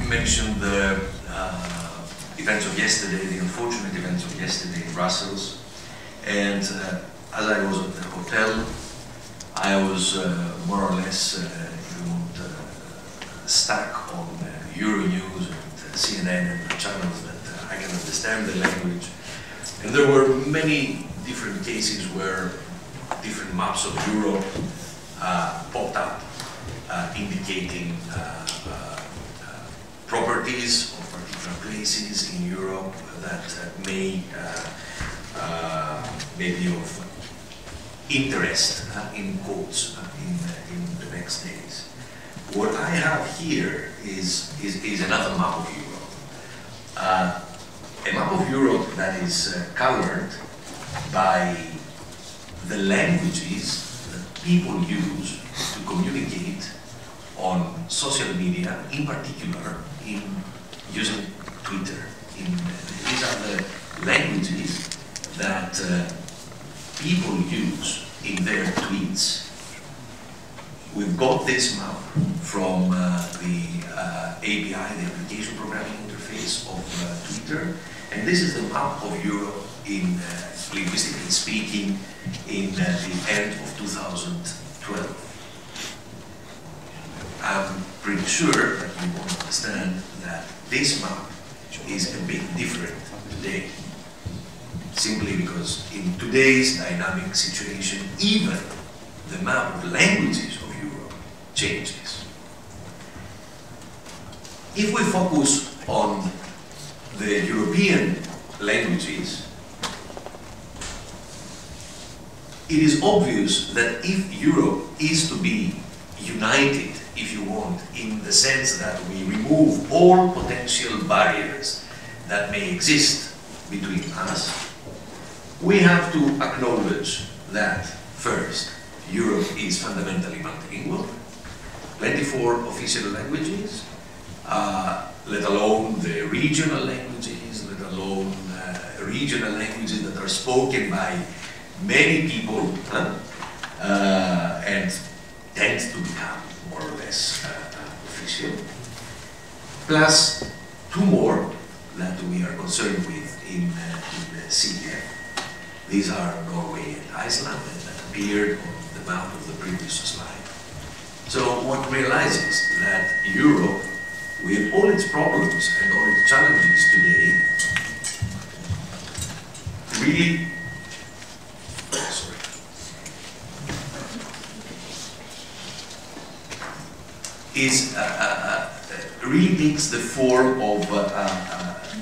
Mentioned the events of yesterday, the unfortunate events of yesterday in Brussels, and as I was at the hotel, I was more or less stuck on Euronews and CNN and the channels that I can understand the language, and there were many different cases where different maps of Europe popped up, indicating properties of particular places in Europe that may be of interest, in quotes, in the next days. What I have here is another map of Europe. A map of Europe that is colored by the languages that people use to communicate on social media, in particular in using Twitter. These are the languages that people use in their tweets. We've got this map from the API, the Application Programming Interface of Twitter, and this is the map of Europe in, linguistically speaking, in the end of 2012. I'm pretty sure that you will understand that this map is a bit different today, simply because in today's dynamic situation, even the map of languages of Europe changes. If we focus on the European languages, it is obvious that if Europe is to be united, if you want, in the sense that we remove all potential barriers that may exist between us, we have to acknowledge that, first, Europe is fundamentally multilingual, 24 official languages, let alone the regional languages, let alone regional languages that are spoken by many people and tend to become more or less official, plus two more that we are concerned with in CEF. These are Norway and Iceland, and that appeared on the map of the previous slide. So one realizes that Europe, with all its problems and all its challenges today, really really takes the form of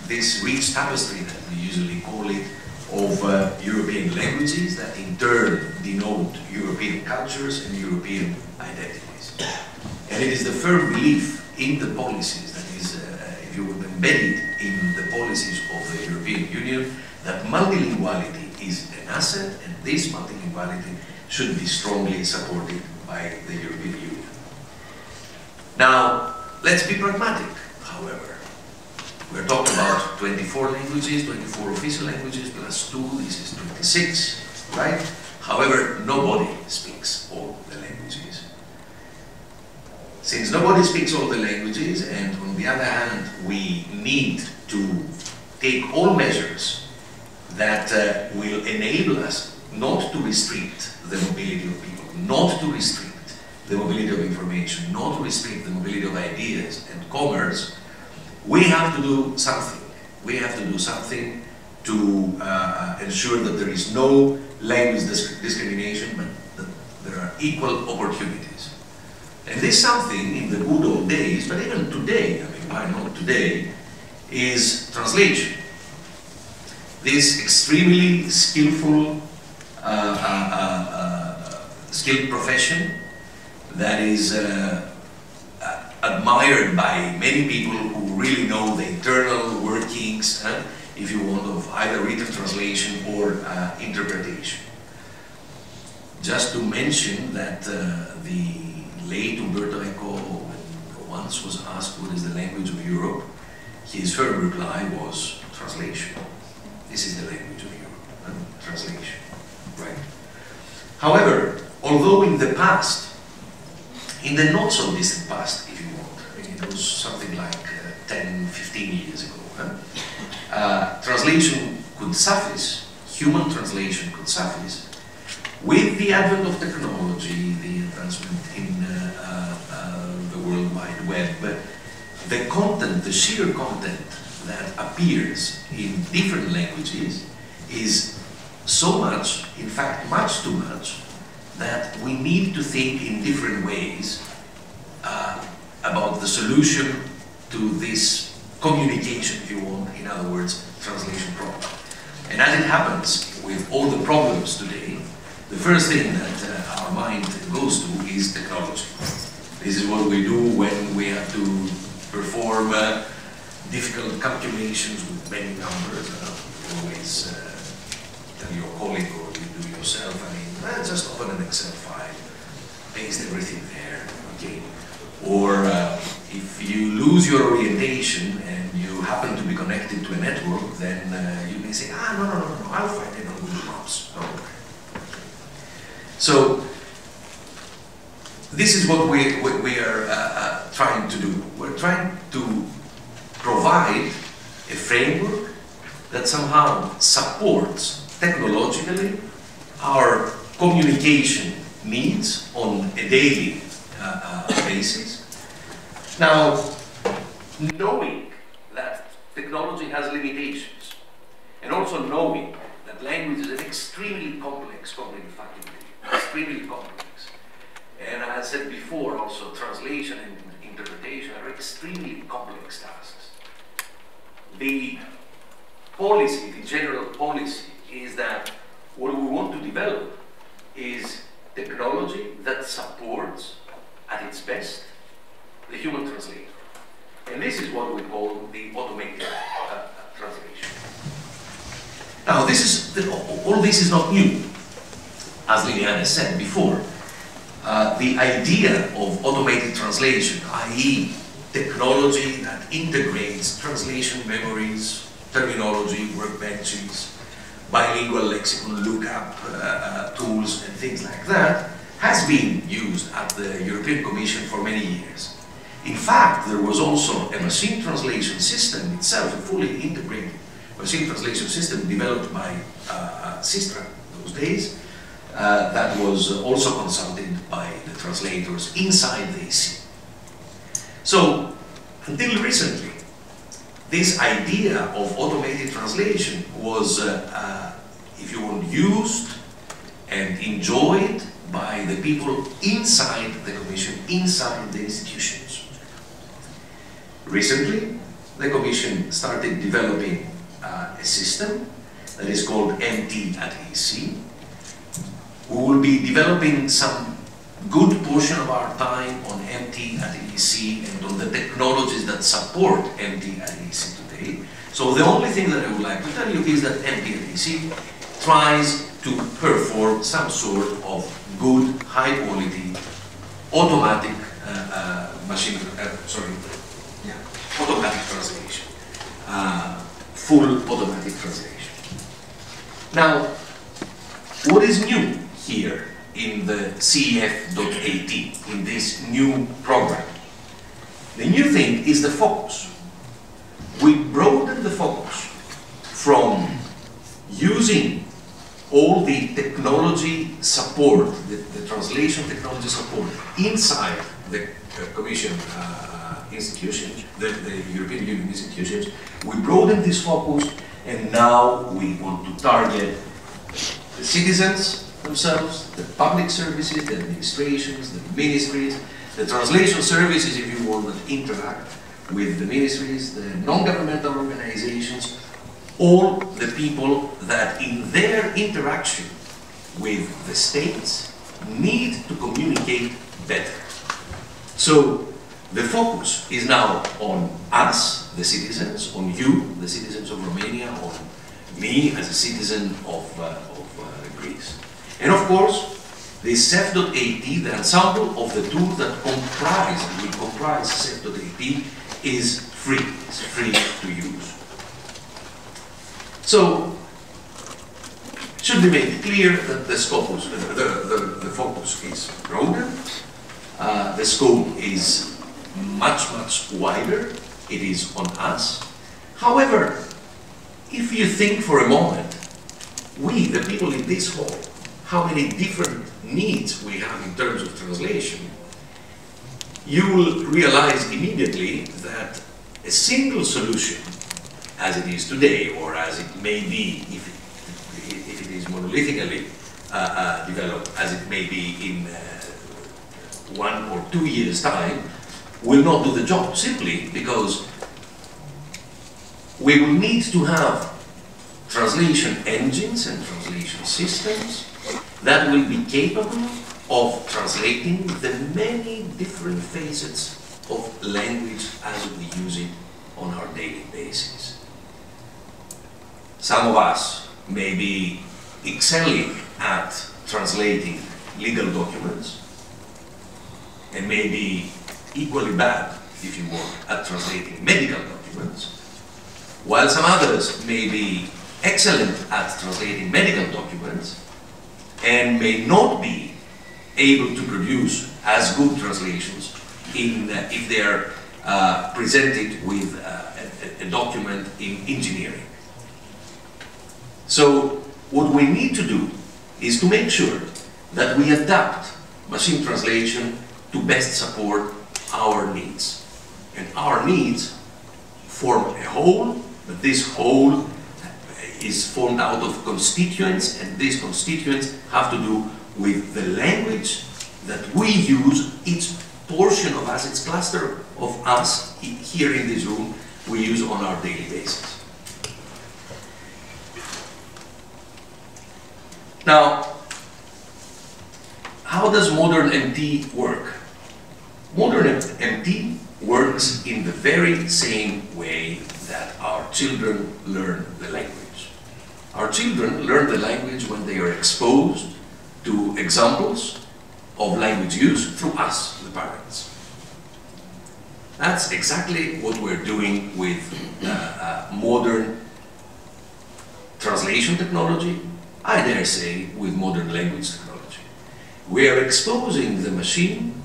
this rich tapestry that we usually call it, of European languages that in turn denote European cultures and European identities. And it is the firm belief in the policies that is, if you would, embedded in the policies of the European Union, that multilinguality is an asset, and this multilinguality should be strongly supported by the European Union. Now, let's be pragmatic, however. We're talking about 24 languages, 24 official languages, plus 2, this is 26, right? However, nobody speaks all the languages. Since nobody speaks all the languages, and on the other hand, we need to take all measures that will enable us not to restrict the mobility of people, not to restrict the mobility of information, not to restrict the mobility of ideas and commerce, we have to do something. We have to do something to ensure that there is no language discrimination, but that there are equal opportunities. And this something in the good old days, but even today, I mean, why not today, is translation. This extremely skillful, skilled profession that is admired by many people who really know the internal workings, if you want, of either written translation or interpretation. Just to mention that the late Umberto Eco, when once was asked what is the language of Europe, his firm reply was translation. This is the language of Europe, translation, right? However, although in the past, in the not so distant past, if you want, it was something like 10, 15 years ago, translation could suffice, human translation could suffice. With the advent of technology, the advancement in the World Wide Web, the content, the sheer content that appears in different languages is so much, in fact, much too much, that we need to think in different ways about the solution to this communication, if you want, in other words, translation problem. And as it happens with all the problems today, the first thing that our mind goes to is technology. This is what we do when we have to perform difficult calculations with many numbers. Always tell your colleague or you do yourself, I mean, just open an Excel file, paste everything there, okay? Or if you lose your orientation and you happen to be connected to a network, then you may say, no, I'll find it on Google Maps. Don't worry. So, this is what we are trying to do. We're trying to provide a framework that somehow supports technologically our communication needs on a daily basis. Now, knowing that technology has limitations, and also knowing that language is an extremely complex cognitive faculty, extremely complex. And as I said before, also translation and interpretation are extremely complex tasks. The policy, the general policy, is that what we want to develop is technology that supports, at its best, the human translator. And this is what we call the automated translation. Now, all this is not new. As Liliana said before, the idea of automated translation, i.e. technology that integrates translation memories, terminology, workbenches, bilingual lexicon lookup tools and things like that, has been used at the European Commission for many years. In fact, there was also a machine translation system itself, a fully integrated machine translation system developed by Sistra those days, that was also consulted by the translators inside the EC. So, until recently, this idea of automated translation was, if you want, used and enjoyed by the people inside the Commission, inside the institutions. Recently, the Commission started developing a system that is called MT at EC. We will be developing some good portion of our time on MT at EC and on the technologies that support MT at EC today. So the only thing that I would like to tell you is that MT at EC tries to perform some sort of good, high-quality, automatic automatic translation, full automatic translation. Now, what is new here in the CEF.AT, in this new program? The new thing is the focus. We broaden the focus from using all the technology support, the translation technology support inside the Commission institutions, the European Union institutions. We broaden this focus, and now we want to target the citizens themselves, the public services, the administrations, the ministries, the translation services, if you want, that interact with the ministries, the non-governmental organizations, all the people that in their interaction with the states need to communicate better. So the focus is now on us, the citizens, on you, the citizens of Romania, on me as a citizen of Greece. And of course, the CEF.AT, the ensemble of the tools that comprise CEF.AT is free. It's free to use. So, should be made clear that the focus is broader, the scope is much, much wider, it is on us. However, if you think for a moment, we, the people in this hall, how many different needs we have in terms of translation, you will realize immediately that a single solution, as it is today, or as it may be if it is monolithically developed, as it may be in 1 or 2 years' time, will not do the job, simply because we will need to have translation engines and translation systems that will be capable of translating the many different facets of language as we use it on our daily basis. Some of us may be excelling at translating legal documents and may be equally bad, if you want, at translating medical documents, while some others may be excellent at translating medical documents and may not be able to produce as good translations if they are presented with a document in engineering. So what we need to do is to make sure that we adapt machine translation to best support our needs. And our needs form a whole, but this whole is formed out of constituents, and these constituents have to do with the language that we use, each portion of us, each cluster of us here in this room, we use on our daily basis. Now, how does modern MT work? Modern MT works in the very same way that our children learn the language. Our children learn the language when they are exposed to examples of language use through us, the parents. That's exactly what we're doing with modern translation technology, I dare say with modern language technology. We are exposing the machine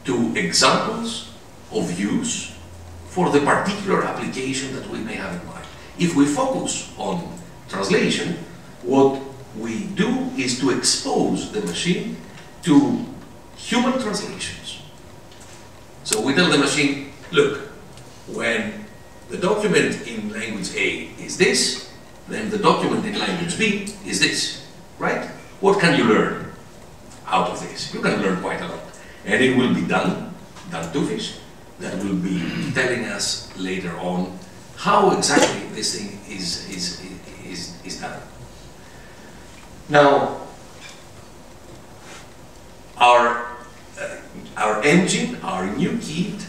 to examples of use for the particular application that we may have in mind. If we focus on translation, what we do is to expose the machine to human translations. So we tell the machine, look, when the document in language A is this, then the document in language B is this, right? What can you learn out of this? You can learn quite a lot. And it will be done to fish, that will be telling us later on how exactly this thing is done. Now, our engine, our new kit,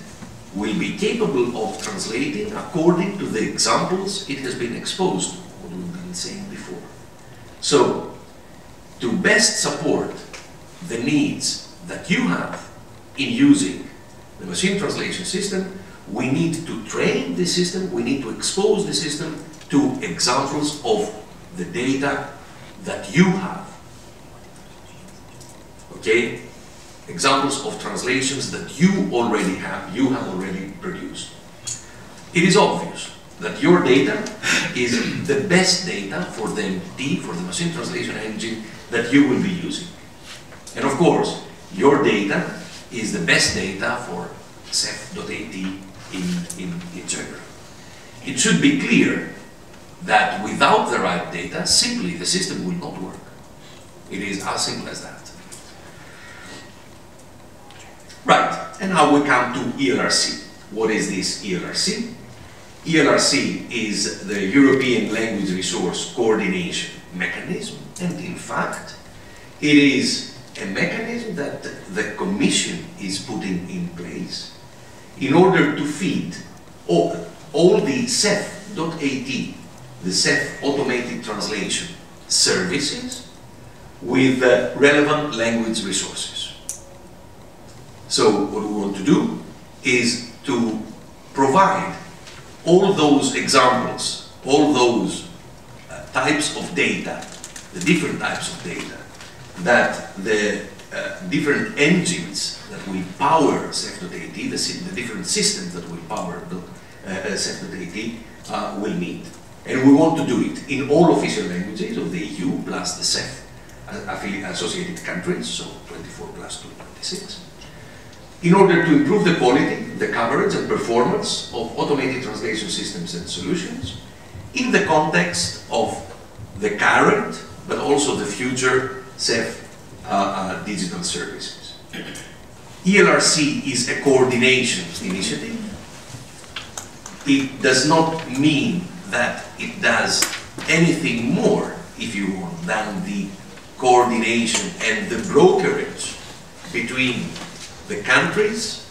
will be capable of translating according to the examples it has been exposed to, what we've been saying before. So, to best support the needs that you have in using the machine translation system, we need to train the system, we need to expose the system to examples of the data that you have. Okay? Examples of translations that you already have already produced. It is obvious that your data is the best data for the MT, for the machine translation engine that you will be using. And of course, your data is the best data for CEF.AT in general. It should be clear that without the right data, simply the system will not work. It is as simple as that. Right, and now we come to ELRC. What is this ELRC? ELRC is the European Language Resource Coordination Mechanism, and in fact, it is a mechanism that the Commission is putting in place in order to feed all the CEF.AT, the CEF automated translation services, with relevant language resources. So what we want to do is to provide all those examples, all those types of data the different types of data, that the different engines that will power SEF.AT, the different systems that will power SEF.AT will need. And we want to do it in all official languages of the EU plus the SEF associated countries, so 24 plus 2, 26, in order to improve the quality, the coverage and performance of automated translation systems and solutions in the context of the current but also the future SEF digital services. ELRC is a coordination initiative. It does not mean that it does anything more, if you want, than the coordination and the brokerage between the countries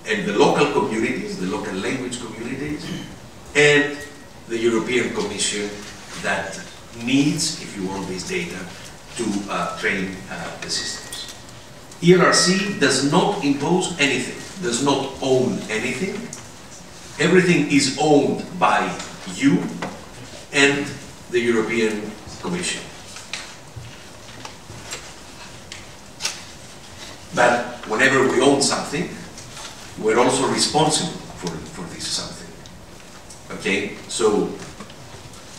and the local communities, the local language communities, and the European Commission that needs, if you want, this data to train the systems. ELRC does not impose anything, does not own anything. Everything is owned by you and the European Commission. But whenever we own something, we're also responsible for this something. Okay, so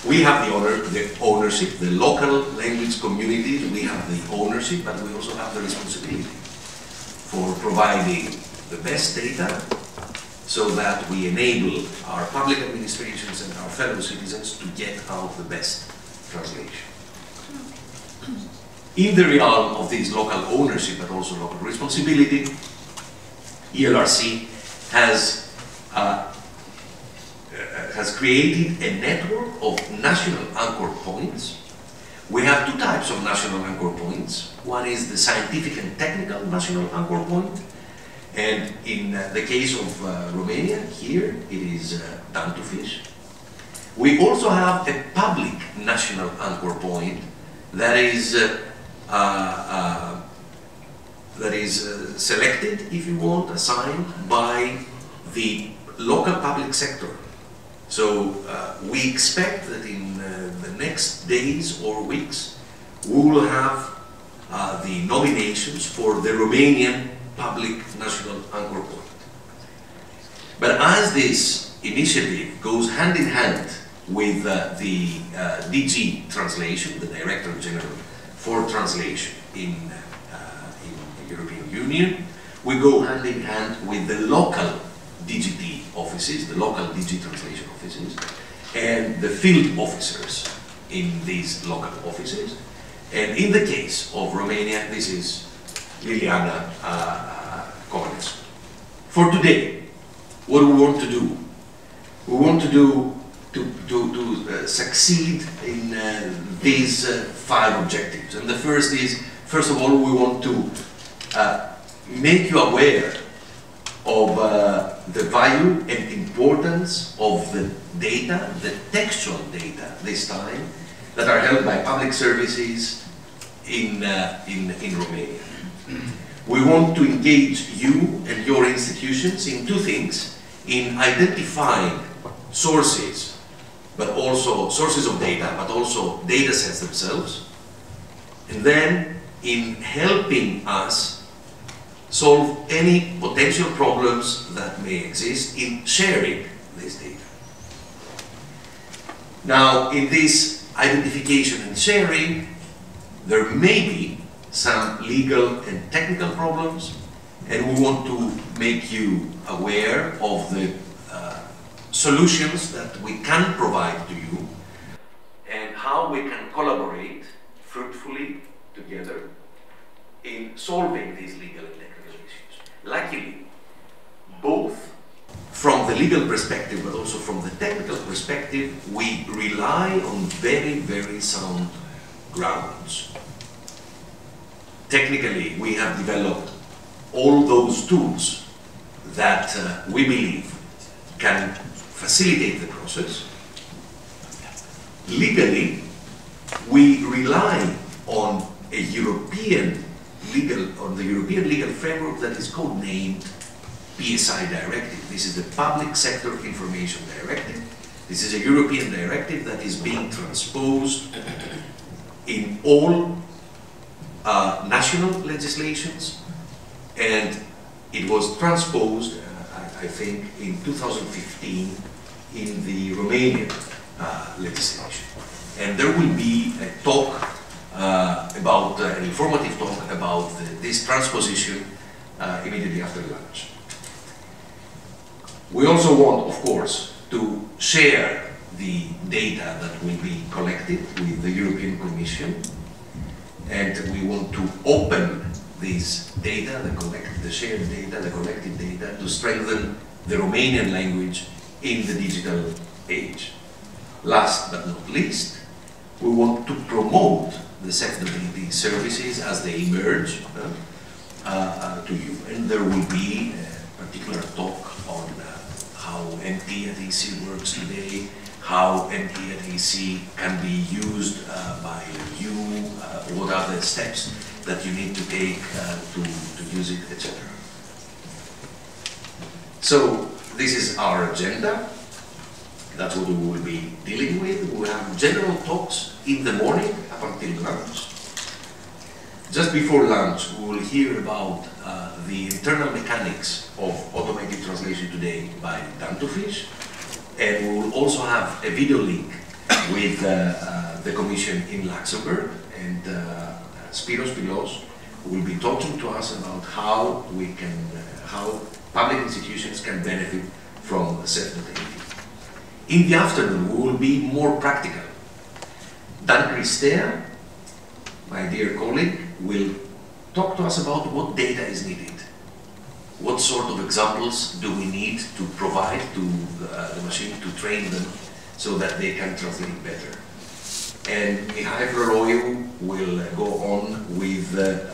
we have the ownership, the local language communities, we have the ownership, but we also have the responsibility for providing the best data so that we enable our public administrations and our fellow citizens to get out the best translation. In the realm of this local ownership but also local responsibility, ELRC has created a network of national anchor points. We have two types of national anchor points. One is the scientific and technical national anchor point, and in the case of Romania, here it is Done to Fish. We also have a public national anchor point that is selected, if you want, assigned by the local public sector. So we expect that in the next days or weeks we will have the nominations for the Romanian public national anchor point. But as this initiative goes hand in hand with the DG Translation, the Director General for Translation in the European Union, we go hand in hand with the local DGT offices, the local DG Translation offices, and the field officers in these local offices. And in the case of Romania, this is Liliana Comanescu. For today, what do we want to do? We want to do to succeed in these 5 objectives. And the first is, first of all, we want to make you aware of the value and importance of the data, the textual data this time, that are held by public services in Romania. We want to engage you and your institutions in 2 things: in identifying sources, but also sources of data, but also data sets themselves, and then in helping us solve any potential problems that may exist in sharing this data. Now, in this identification and sharing, there may be some legal and technical problems, and we want to make you aware of the solutions that we can provide to you and how we can collaborate fruitfully together in solving these legal and technical issues. Luckily, both from the legal perspective but also from the technical perspective, we rely on very, very sound grounds. Technically, we have developed all those tools that we believe can facilitate the process. Legally, we rely on the European legal framework that is codenamed PSI Directive. This is the Public Sector Information Directive. This is a European directive that is being transposed in all national legislations, and it was transposed, I think, in 2015 in the Romanian legislation. And there will be a talk an informative talk about this transposition immediately after lunch. We also want, of course, to share the data that will be collected with the European Commission, and we want to open this data, the shared data, the collected data, to strengthen the Romanian language in the digital age. Last but not least, we want to promote the accessibility services as they emerge to you. And there will be a particular talk on how MT@EC works today, how MT@EC can be used by you, what are the steps that you need to take to use it, etc. So this is our agenda. That's what we will be dealing with. We have general talks in the morning up until lunch. Just before lunch, we will hear about the internal mechanics of automated translation today by Dantofish, and we will also have a video link with the Commission in Luxembourg, and Spiros Pilos will be talking to us about how public institutions can benefit from self-notability. In the afternoon, we will be more practical. Dan Christea, my dear colleague, will talk to us about what data is needed. What sort of examples do we need to provide to the machine to train them so that they can translate better. And Mihai Floroiu will go on with the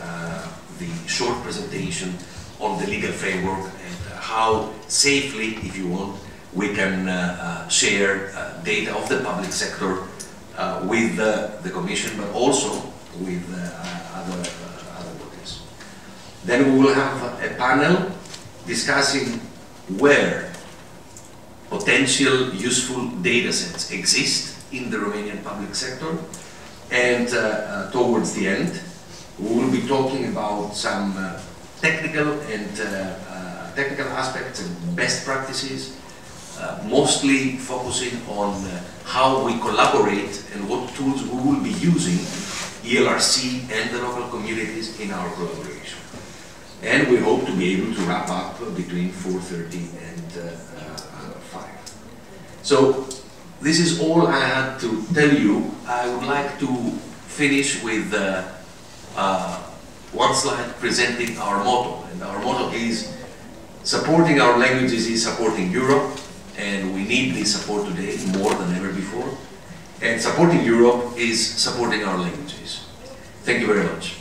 short presentation on the legal framework and how safely, if you want, we can share data of the public sector with the Commission, but also with other bodies. Then we will have a panel discussing where potential useful data sets exist in the Romanian public sector, and towards the end we will be talking about some technical aspects and best practices, mostly focusing on how we collaborate and what tools we will be using, ELRC and the local communities, in our collaboration. And we hope to be able to wrap up between 4:30 and 5. So this is all I had to tell you. I would like to finish with one slide presenting our motto. And our motto is, supporting our languages is supporting Europe, and we need this support today more than ever before. And supporting Europe is supporting our languages. Thank you very much.